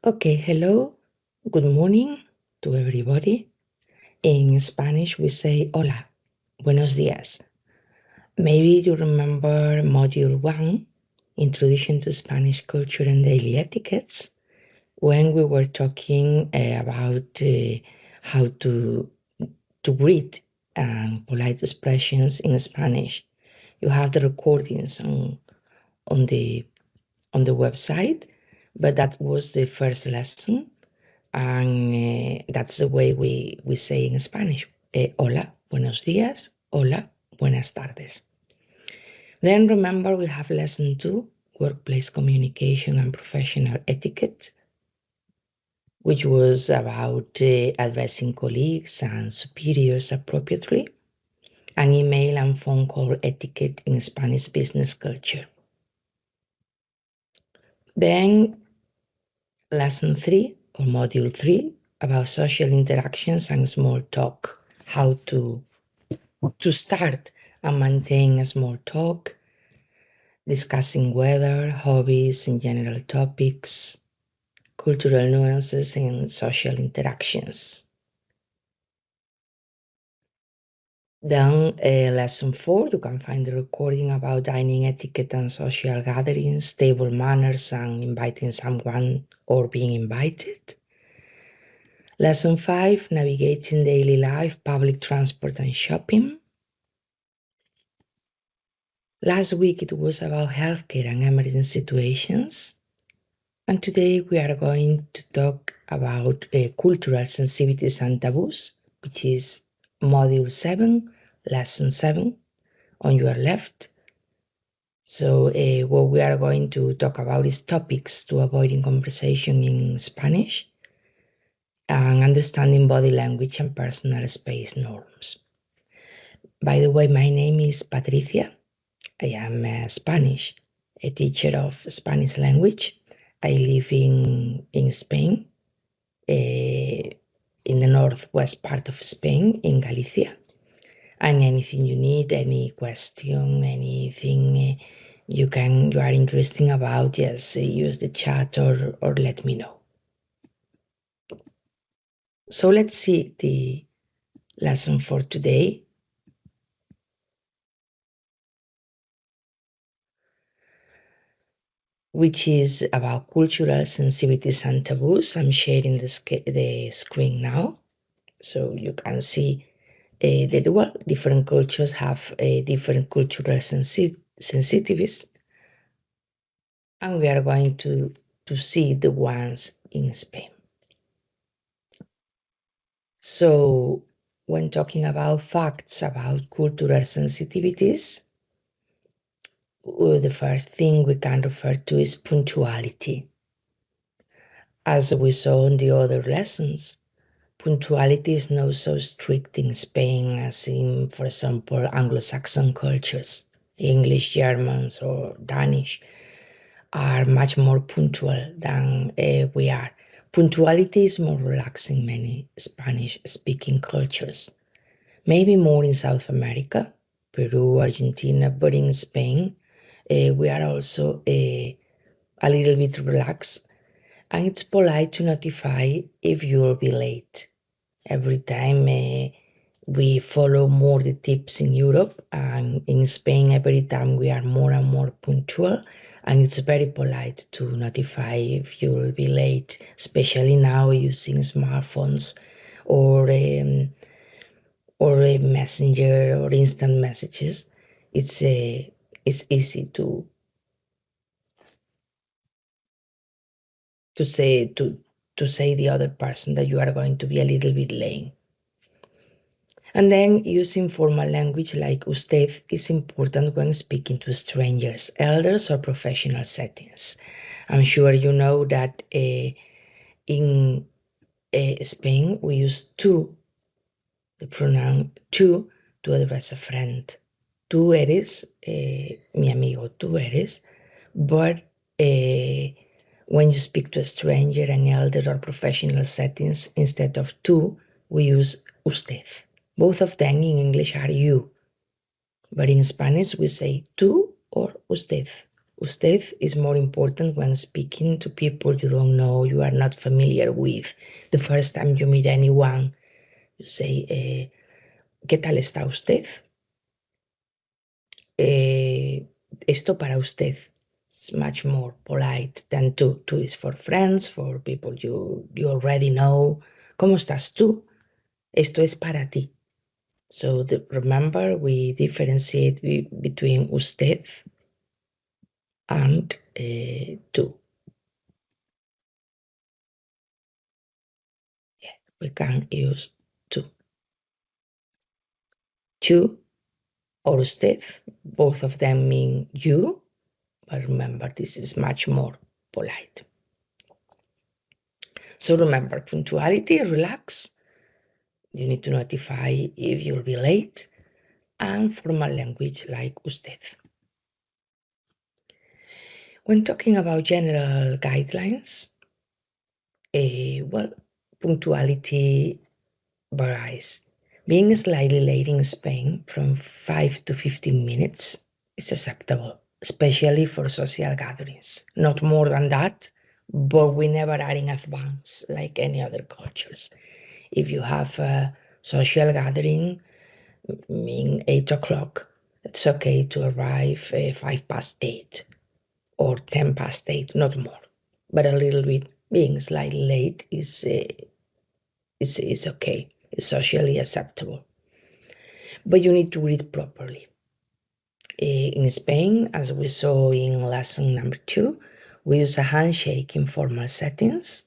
Okay, hello, good morning to everybody. In Spanish, we say hola, buenos días. Maybe you remember Module 1, Introduction to Spanish Culture and Daily Etiquettes, when we were talking about how to greet and polite expressions in Spanish. You have the recordings on the website, but that was the first lesson. And that's the way we say in Spanish. Hola, buenos días. Hola, buenas tardes. Then remember we have lesson 2, workplace communication and professional etiquette, which was about addressing colleagues and superiors appropriately, and email and phone call etiquette in Spanish business culture. Then lesson 3 or module 3 about social interactions and small talk, how to start and maintain a small talk, discussing weather, hobbies, and general topics, cultural nuances in social interactions. Then lesson 4, you can find the recording about dining etiquette and social gatherings, table manners, and inviting someone or being invited. Lesson 5, navigating daily life, public transport, and shopping. Last week it was about healthcare and emergency situations. And today we are going to talk about cultural sensitivities and taboos, which is module 7, lesson 7 on your left. So what we are going to talk about is topics to avoid in conversation in Spanish and understanding body language and personal space norms. By the way, my name is Patricia. I am Spanish, a teacher of Spanish language. I live in Spain, in the northwest part of Spain, in Galicia. And anything you need, any question, anything you are interested about, just use the chat or let me know. So let's see the lesson for today. Which is about cultural sensitivities and taboos. I'm sharing the screen now, so you can see that different cultures have different cultural sensitivities, and we are going to see the ones in Spain. So when talking about facts about cultural sensitivities, the first thing we can refer to is punctuality. As we saw in the other lessons, punctuality is not so strict in Spain as in, for example, Anglo-Saxon cultures. English, Germans, or Danish are much more punctual than we are. Punctuality is more relaxed in many Spanish-speaking cultures. Maybe more in South America, Peru, Argentina, but in Spain, we are also a little bit relaxed, and it's polite to notify if you will be late. Every time we follow more the tips in Europe, and in Spain, every time we are more and more punctual, and it's very polite to notify if you will be late, especially now using smartphones or a messenger or instant messages. It's easy to say the other person that you are going to be a little bit late. And then using formal language like usted is important when speaking to strangers, elders, or professional settings. I'm sure you know that in Spain we use tú, the pronoun tú, to address a friend. Tú eres, mi amigo, tú eres. But when you speak to a stranger, an elder, or professional settings, instead of tú, we use usted. Both of them in English are you, but in Spanish we say tú or usted. Usted is more important when speaking to people you don't know, you are not familiar with. The first time you meet anyone, you say, ¿qué tal está usted? Esto para usted. It's much more polite than tú. Tú is for friends, for people you already know. ¿Cómo estás tú? Esto es para ti. So remember, we differentiate between usted and tú. Yeah, we can use tú. Tú or usted, both of them mean you, but remember, this is much more polite. So remember, punctuality, relax. You need to notify if you'll be late, and formal language like usted. When talking about general guidelines, well, punctuality varies. Being slightly late in Spain from 5 to 15 minutes is acceptable, especially for social gatherings. Not more than that, but we never are in advance like any other cultures. If you have a social gathering in 8 o'clock, it's okay to arrive 5 past 8 or 10 past 8, not more. But a little bit being slightly late is okay. It's socially acceptable. But you need to read properly. In Spain, as we saw in lesson number 2, we use a handshake in formal settings.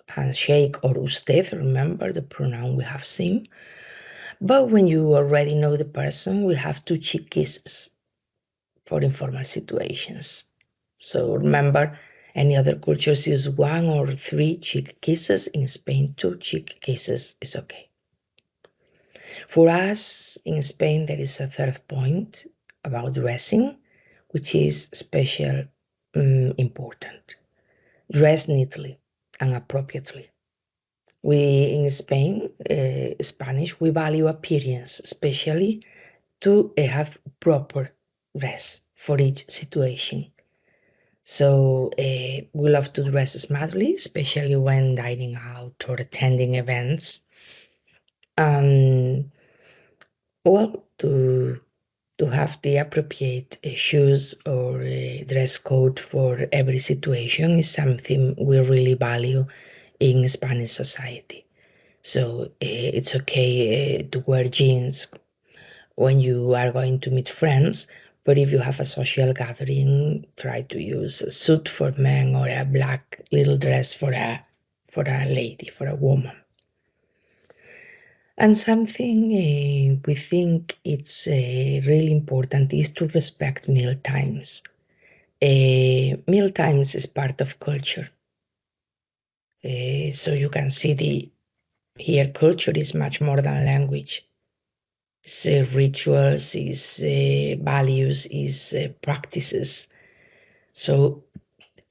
Handshake or usted, remember the pronoun we have seen. But when you already know the person, we have 2 cheek kisses for informal situations. So remember, any other cultures use 1 or 3 cheek kisses. In Spain, 2 cheek kisses is okay. For us in Spain, there is a third point about dressing, which is special important. Dress neatly and appropriately. We in Spain, Spanish, we value appearance, especially to have proper dress for each situation. So we love to dress smartly, especially when dining out or attending events. Well, to have the appropriate shoes or dress code for every situation is something we really value in Spanish society. So it's okay to wear jeans when you are going to meet friends, but if you have a social gathering, try to use a suit for men or a black little dress for a lady, for a woman. And something we think it's really important is to respect meal times. Meal times is part of culture. So you can see here culture is much more than language. It's rituals, is values, is practices. So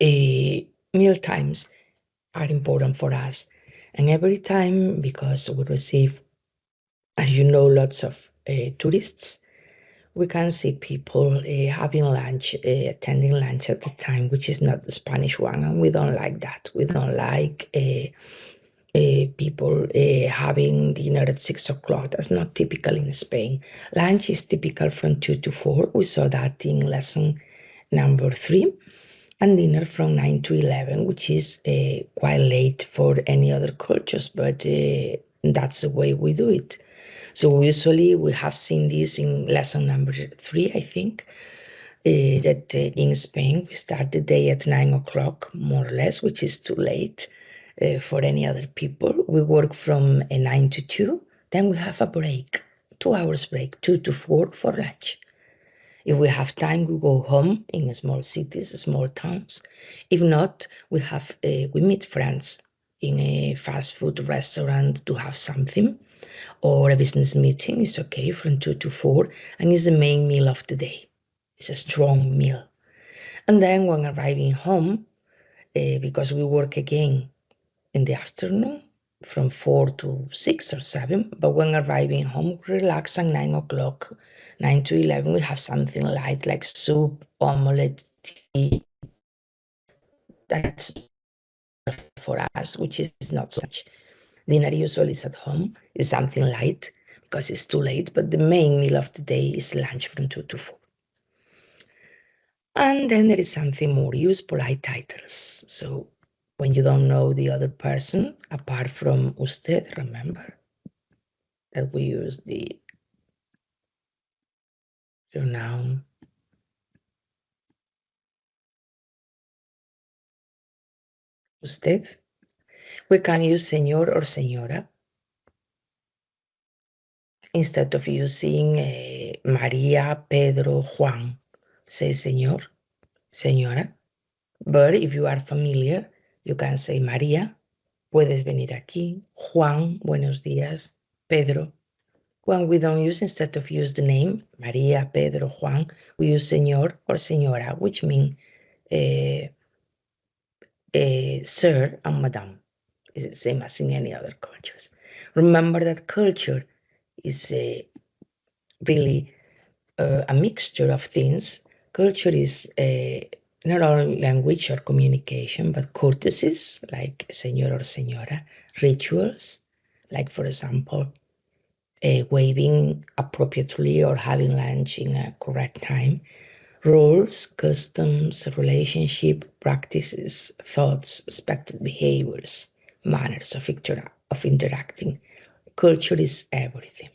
meal times are important for us. And every time, because we receive, as you know, lots of tourists, we can see people having lunch, attending lunch at the time, which is not the Spanish one, and we don't like that. We don't like people having dinner at 6 o'clock. That's not typical in Spain. Lunch is typical from 2 to 4. We saw that in lesson number 3. And dinner from 9 to 11, which is quite late for any other cultures, but that's the way we do it. So usually we have seen this in lesson number 3, I think, that in Spain we start the day at 9 o'clock, more or less, which is too late for any other people. We work from 9 to 2, then we have a break, 2 hours break, 2 to 4 for lunch. If we have time, we go home in small cities, small towns. If not, we meet friends in a fast food restaurant to have something, or a business meeting is okay from 2 to 4, and it's the main meal of the day. It's a strong meal. And then when arriving home, because we work again in the afternoon from 4 to 6 or 7, but when arriving home, we relax at 9 o'clock, 9 to 11, we have something light like soup, omelette, that's for us, which is not so much. Dinner usually is at home, is something light because it's too late, but the main meal of the day is lunch from 2 to 4. And then there is something more, use polite titles. So when you don't know the other person, apart from usted, remember that we use the pronoun usted. We can use señor or señora instead of using María, Pedro, Juan. Say señor, señora. But if you are familiar, you can say María, puedes venir aquí. Juan, buenos días. Pedro. When we don't use, instead of use the name, María, Pedro, Juan, we use señor or señora, which mean sir and madam. It's the same as in any other cultures. Remember that culture is really a mixture of things. Culture is not only language or communication, but courtesies like señor or señora, rituals, like for example, waving appropriately or having lunch in a correct time, rules, customs, relationship, practices, thoughts, expected behaviors, manners of interacting. Culture is everything.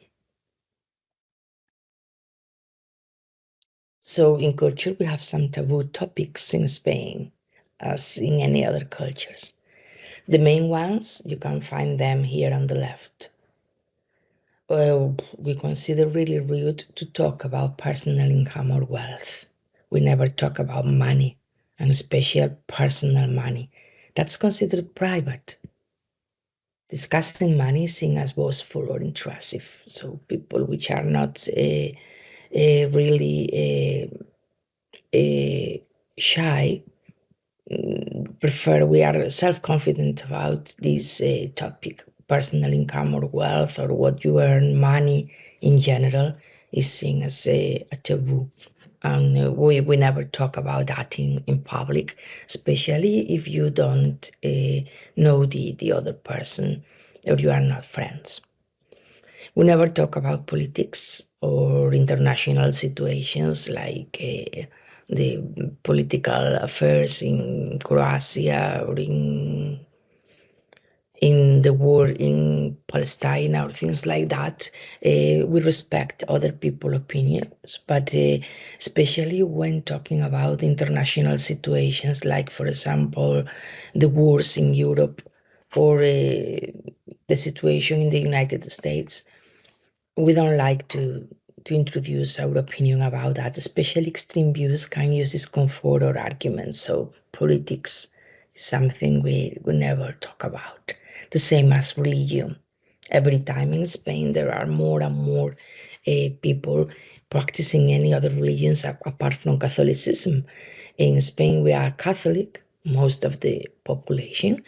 So in culture, we have some taboo topics in Spain, as in any other cultures. The main ones, you can find them here on the left. We consider really rude to talk about personal income or wealth. We never talk about money, and especially personal money. That's considered private. Discussing money is seen as boastful or intrusive. So people which are not really shy prefer, we are self-confident about this topic. Personal income or wealth or what you earn, money in general, is seen as a taboo. And we never talk about that in public, especially if you don't know the other person or you are not friends. We never talk about politics or international situations like the political affairs in Croatia or in the war in Palestine or things like that. We respect other people's opinions, but especially when talking about international situations like, for example, the wars in Europe or the situation in the United States, we don't like to introduce our opinion about that. Especially extreme views can use discomfort or arguments. So politics is something we never talk about. The same as religion. Every time in Spain there are more and more people practicing any other religions apart from Catholicism. In Spain we are Catholic, most of the population.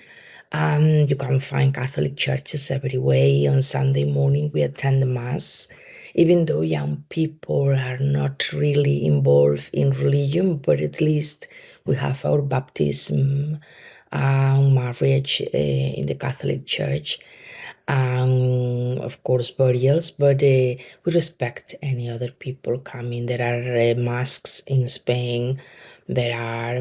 You can find Catholic churches everywhere. On Sunday morning, we attend the Mass, even though young people are not really involved in religion, but at least we have our baptism and marriage in the Catholic Church, and of course burials, but we respect any other people coming. There are mosques in Spain, there are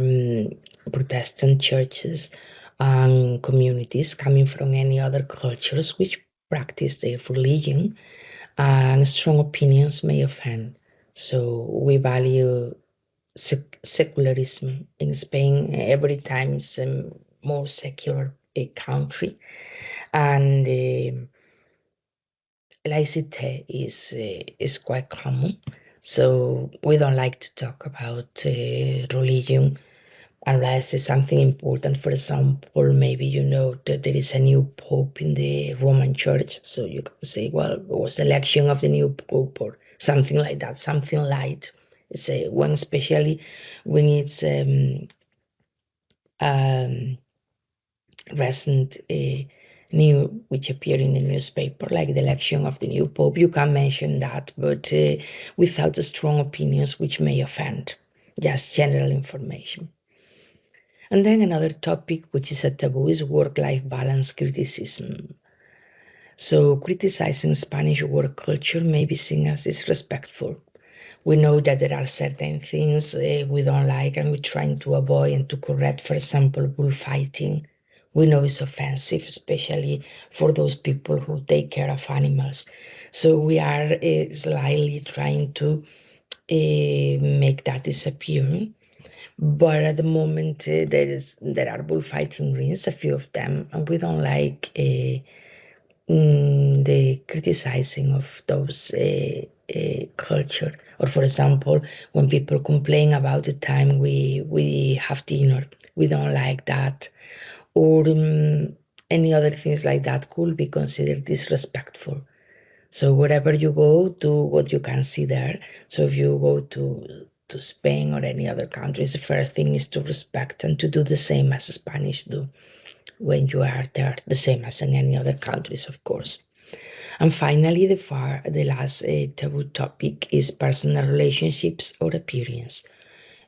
Protestant churches and communities coming from any other cultures which practice their religion, and strong opinions may offend. So we value secularism in Spain. Every time it's a more secular country, and laicite is quite common. So we don't like to talk about religion unless it's something important. For example, maybe you know that there is a new pope in the Roman Church, so you can say, well, it was election of the new pope or something like that, something light. Say when, especially when it's recent new which appear in the newspaper, like the election of the new pope, you can mention that, but without strong opinions which may offend. just general information. And then another topic, which is a taboo, is work-life balance criticism. So criticizing Spanish work culture may be seen as disrespectful. We know that there are certain things we don't like and we're trying to avoid and to correct. For example, bullfighting. We know it's offensive, especially for those people who take care of animals. So we are slightly trying to make that disappear. But at the moment, there are bullfighting rings, a few of them, and we don't like the criticizing of those culture. Or for example, when people complain about the time we have dinner, we don't like that. Or any other things like that could be considered disrespectful. So wherever you go, do what you can see there. So if you go to Spain or any other countries, the first thing is to respect and to do the same as Spanish do when you are there, the same as in any other countries, of course. And finally, the last taboo topic is personal relationships or appearance.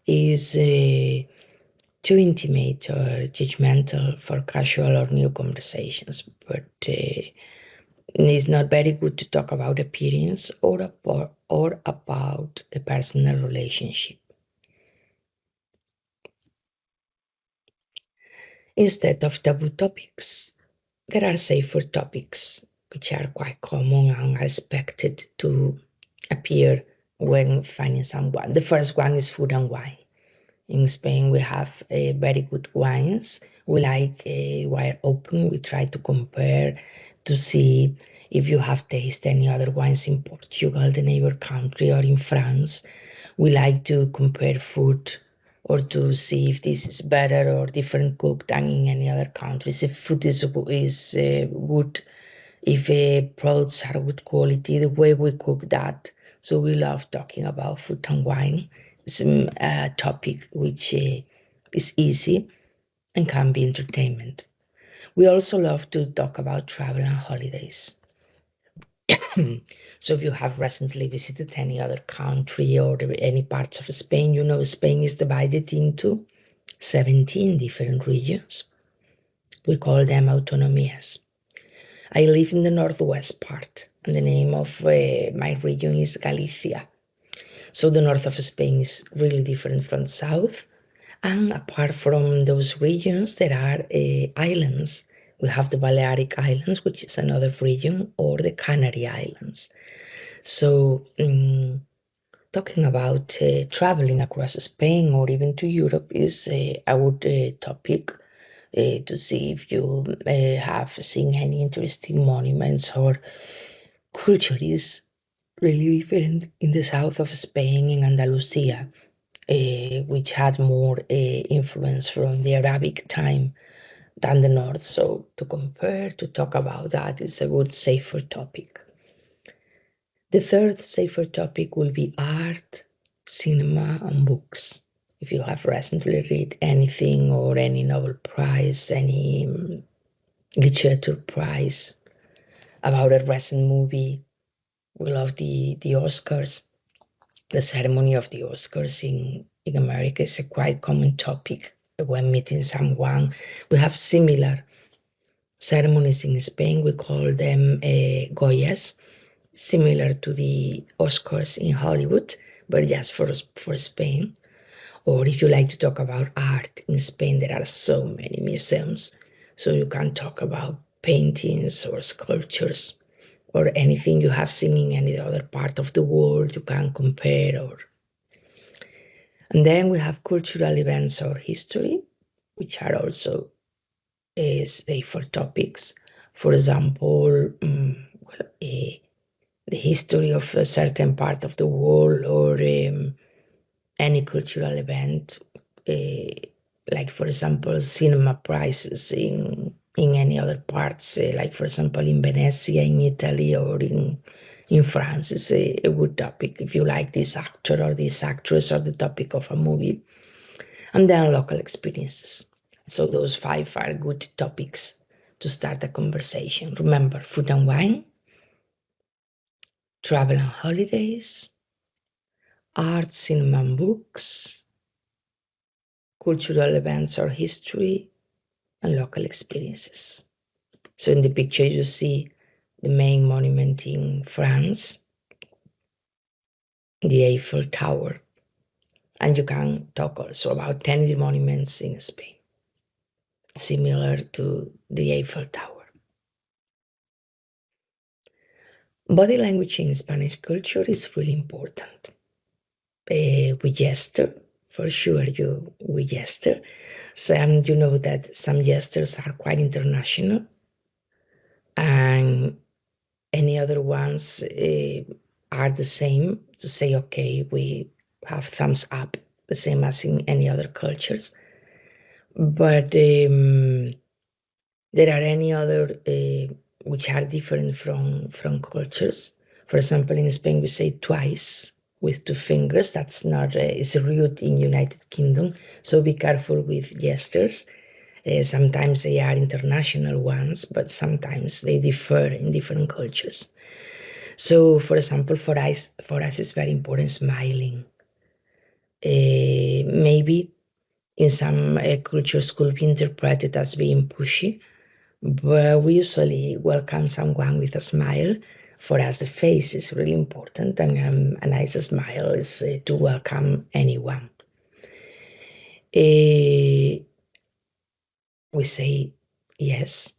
Is too intimate or judgmental for casual or new conversations, but it's not very good to talk about appearance or about a personal relationship. Instead of taboo topics, there are safer topics which are quite common and expected to appear when finding someone. The first one is food and wine. In Spain, we have very good wines. We like wine open. We try to compare to see if you have tasted any other wines in Portugal, the neighbor country, or in France. We like to compare food or to see if this is better or different cooked than in any other countries. If food is good, if products are good quality, the way we cook that. So we love talking about food and wine. It's a topic which is easy and can be entertainment. We also love to talk about travel and holidays. So if you have recently visited any other country or any parts of Spain, you know Spain is divided into 17 different regions. We call them autonomías. I live in the northwest part, and the name of my region is Galicia. So the north of Spain is really different from the south. And apart from those regions, there are islands. We have the Balearic Islands, which is another region, or the Canary Islands. So talking about traveling across Spain or even to Europe is a good topic to see if you have seen any interesting monuments or culture is really different in the south of Spain, in Andalusia, which had more influence from the Arabic time than the north. So to compare, to talk about that is a good, safer topic. The third safer topic will be art, cinema, and books. If you have recently read anything or any Nobel Prize, any literature prize about a recent movie, we love the Oscars. The ceremony of the Oscars in America is a quite common topic when meeting someone. We have similar ceremonies in Spain. We call them Goyas, similar to the Oscars in Hollywood, but just for Spain. Or if you like to talk about art in Spain, there are so many museums. So you can talk about paintings or sculptures or anything you have seen in any other part of the world you can compare. And then we have cultural events or history, which are also safer topics. For example, the history of a certain part of the world or any cultural event, like for example, cinema prices in any other parts, like for example in Venezia, in Italy, or in France is a good topic if you like this actor or this actress or the topic of a movie. And then local experiences. So those 5 are good topics to start a conversation. Remember, food and wine, travel and holidays, art, cinema, and books, cultural events or history, and local experiences. So in the picture you see the main monument in France, the Eiffel Tower, and you can talk also about 10 monuments in Spain, similar to the Eiffel Tower. Body language in Spanish culture is really important. We gesture, for sure we gesture. Some, you know that some gestures are quite international, and any other ones are the same, to say, okay, we have thumbs up, the same as in any other cultures. But there are any other which are different from cultures. For example, in Spain, we say twice with two fingers. That's not, it's rude in United Kingdom. So be careful with gestures. Sometimes they are international ones, but sometimes they differ in different cultures. So, for example, for us it's very important smiling. Maybe in some cultures could be interpreted as being pushy, but we usually welcome someone with a smile. For us, the face is really important, and a nice smile is to welcome anyone. We say yes,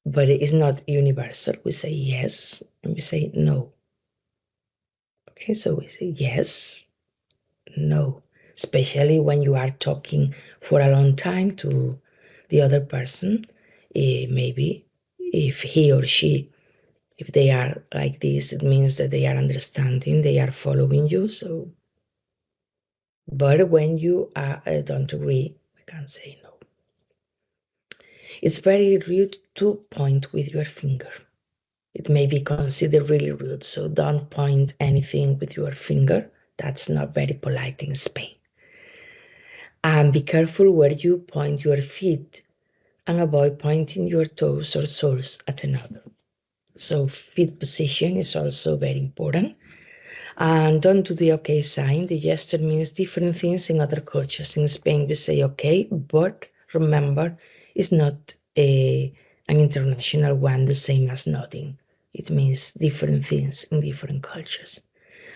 but it's not universal. We say yes and we say no. Okay, so we say yes, no, especially when you are talking for a long time to the other person. Maybe if he or she, if they are like this, it means that they are understanding, they are following you. So, but when you don't agree, we can say no. It's very rude to point with your finger. It may be considered really rude, so don't point anything with your finger. That's not very polite in Spain. And be careful where you point your feet and avoid pointing your toes or soles at another. So feet position is also very important. And don't do the okay sign. The gesture means different things in other cultures. In Spain, we say okay, but remember, it's not an international one, the same as nodding. It means different things in different cultures.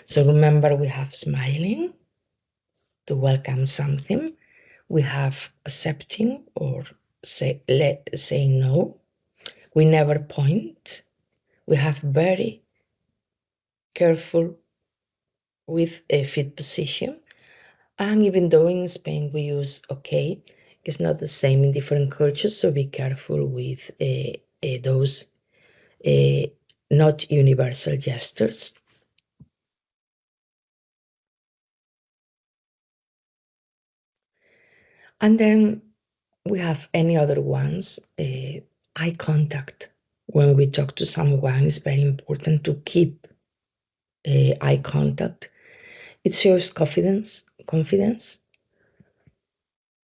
So remember, we have smiling to welcome something. We have accepting or saying no. We never point. We have very careful with a feet position. And even though in Spain we use okay, it's not the same in different cultures, so be careful with those not universal gestures. And then we have any other ones. Eye contact. When we talk to someone, it's very important to keep eye contact. It shows confidence,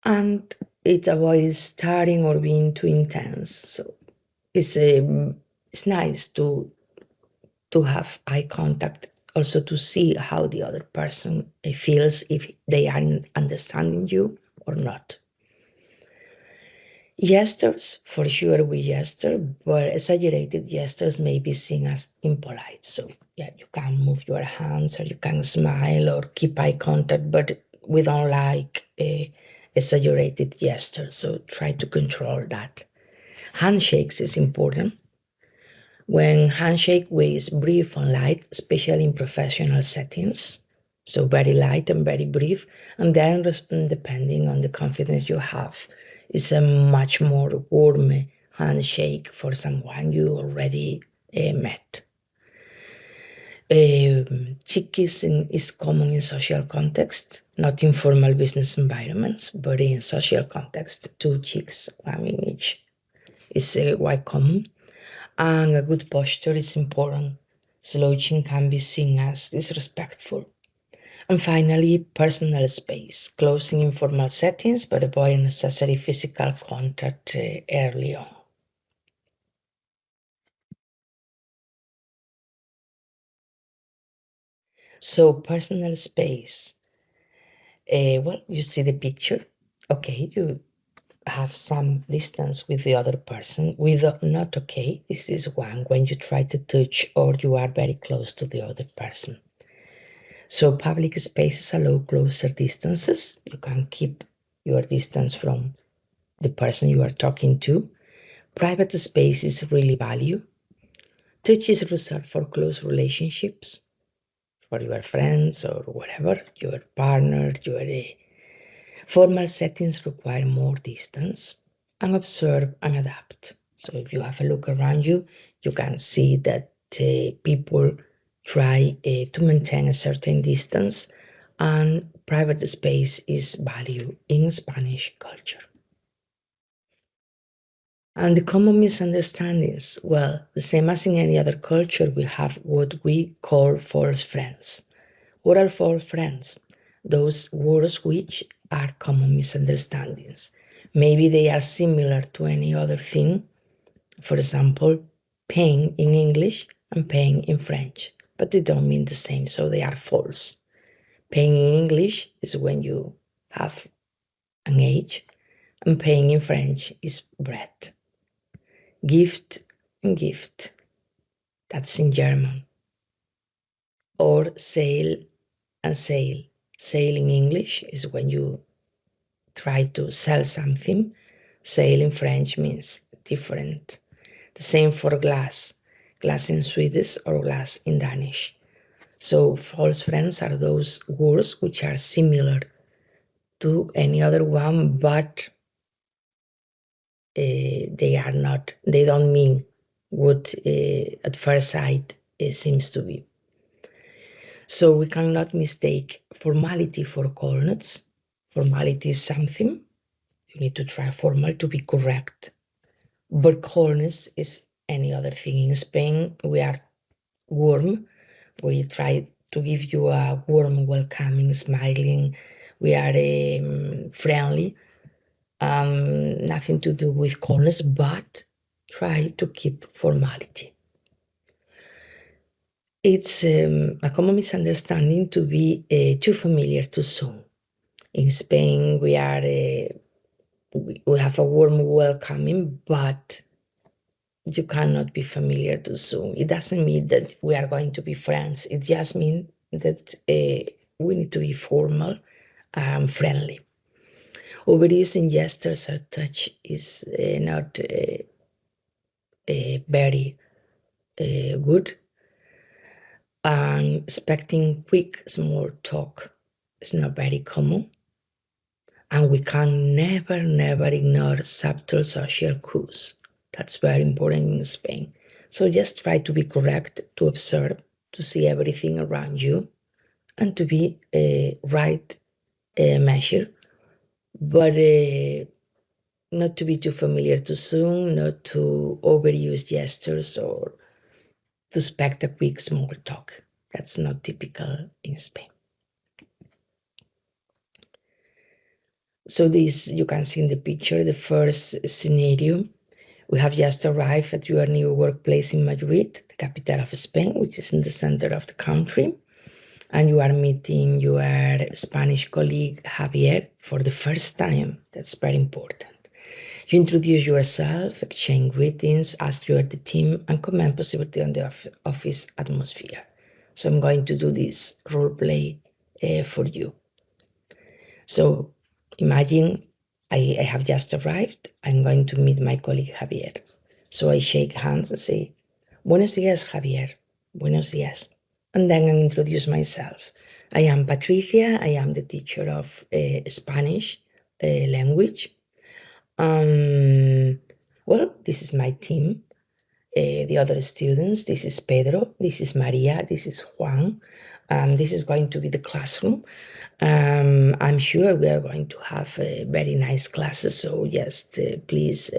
and it avoids starting or being too intense. So it's nice to have eye contact, also to see how the other person feels, if they are understanding you or not. Gestures, for sure we gesture, but exaggerated gestures may be seen as impolite. So yeah, you can move your hands or you can smile or keep eye contact, but we don't like exaggerated gestures, so try to control that. Handshakes is important. When handshake is brief and light, especially in professional settings, so very light and very brief, and then depending on the confidence you have, it's a much more warm handshake for someone you already met. Cheek kissing is common in social context, not in formal business environments, but in social context. Two cheeks, one in each, is quite common. And a good posture is important. Slouching can be seen as disrespectful. And finally, personal space, closing informal settings, but avoid unnecessary physical contact early on. So personal space, well, you see the picture. okay, you have some distance with the other person. With not okay, this is one when you try to touch or you are very close to the other person. So public spaces allow closer distances. You can keep your distance from the person you are talking to. Private space is really value. Touch is reserved for close relationships, for your friends or whatever, your partner, your formal settings require more distance. And observe and adapt. So if you have a look around you, you can see that people try to maintain a certain distance, and private space is valued in Spanish culture. And the common misunderstandings, well, the same as in any other culture, we have what we call false friends. What are false friends? Those words which are common misunderstandings. Maybe they are similar to any other thing. For example, pain in English and pain in French, but they don't mean the same, so they are false. Pain in English is when you have an age, and pain in French is bread. Gift and gift, that's in German. Or sale and sale. Sale in English is when you try to sell something. Sale in French means different. The same for glass. Glass in Swedish or glass in Danish. So false friends are those words which are similar to any other one, but they don't mean what at first sight seems to be. So we cannot mistake formality for coldness. Formality is something. You need to try formal to be correct. But coldness is any other thing. In Spain, we are warm. We try to give you a warm, welcoming, smiling. We are friendly. Nothing to do with coldness, but try to keep formality. It's a common misunderstanding to be too familiar too soon. In Spain, we have a warm welcoming, but you cannot be familiar too soon. It doesn't mean that we are going to be friends. It just means that we need to be formal and friendly. Overusing gestures or touch is not very good. Expecting quick small talk is not very common. And we can never ignore subtle social cues. That's very important in Spain. So just try to be correct, to observe, to see everything around you, and to be right measure, but not to be too familiar too soon, not to overuse gestures or to expect a quick small talk. That's not typical in Spain. So this, you can see in the picture, the first scenario. We have just arrived at your new workplace in Madrid, the capital of Spain, which is in the center of the country. And you are meeting your Spanish colleague, Javier, for the first time. That's very important. You introduce yourself, exchange greetings, ask you are the team, and comment positively on the office atmosphere. So I'm going to do this role play for you. So imagine I have just arrived. I'm going to meet my colleague Javier. So I shake hands and say, Buenos días, Javier. Buenos días. And then I introduce myself. I am Patricia. I am the teacher of Spanish language. Well, this is my team. The other students, this is Pedro, this is Maria, this is Juan. This is going to be the classroom. I'm sure we are going to have very nice classes, so just please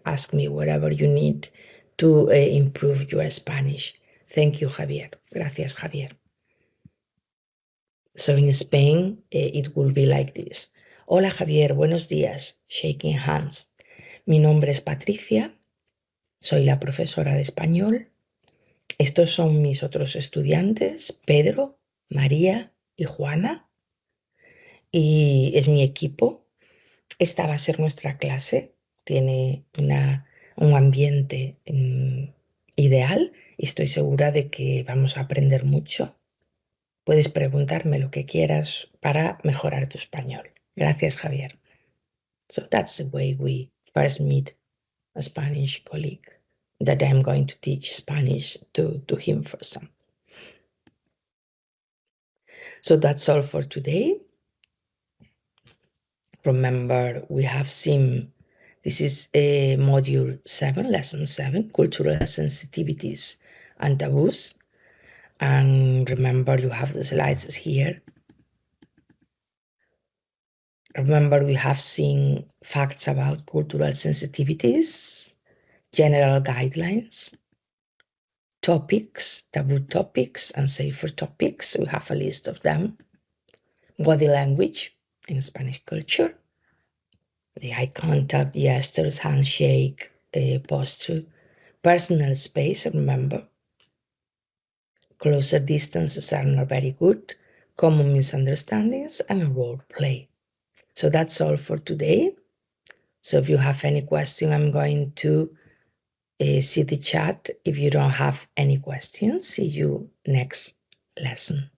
ask me whatever you need to improve your Spanish. Thank you, Javier. Gracias, Javier. So in Spain, it will be like this. Hola, Javier, buenos días. Shaking hands. Mi nombre es Patricia. Soy la profesora de español. Estos son mis otros estudiantes, Pedro, María y Juana. Y es mi equipo. Esta va a ser nuestra clase. Tiene un ambiente ideal y estoy segura de que vamos a aprender mucho. Puedes preguntarme lo que quieras para mejorar tu español. Gracias, Javier. So that's the way we first meet a Spanish colleague that I'm going to teach Spanish to him for some. So that's all for today. Remember, we have seen this is a module 7, lesson 7, cultural sensitivities and taboos. And remember, you have the slides here. Remember, we have seen facts about cultural sensitivities, general guidelines, topics, taboo topics, and safer topics. We have a list of them. Body language in Spanish culture, the eye contact, gestures, handshake, posture, personal space, remember. Closer distances are not very good, common misunderstandings, and role play. So that's all for today. So if you have any question, I'm going to see the chat. If you don't have any questions, see you next lesson.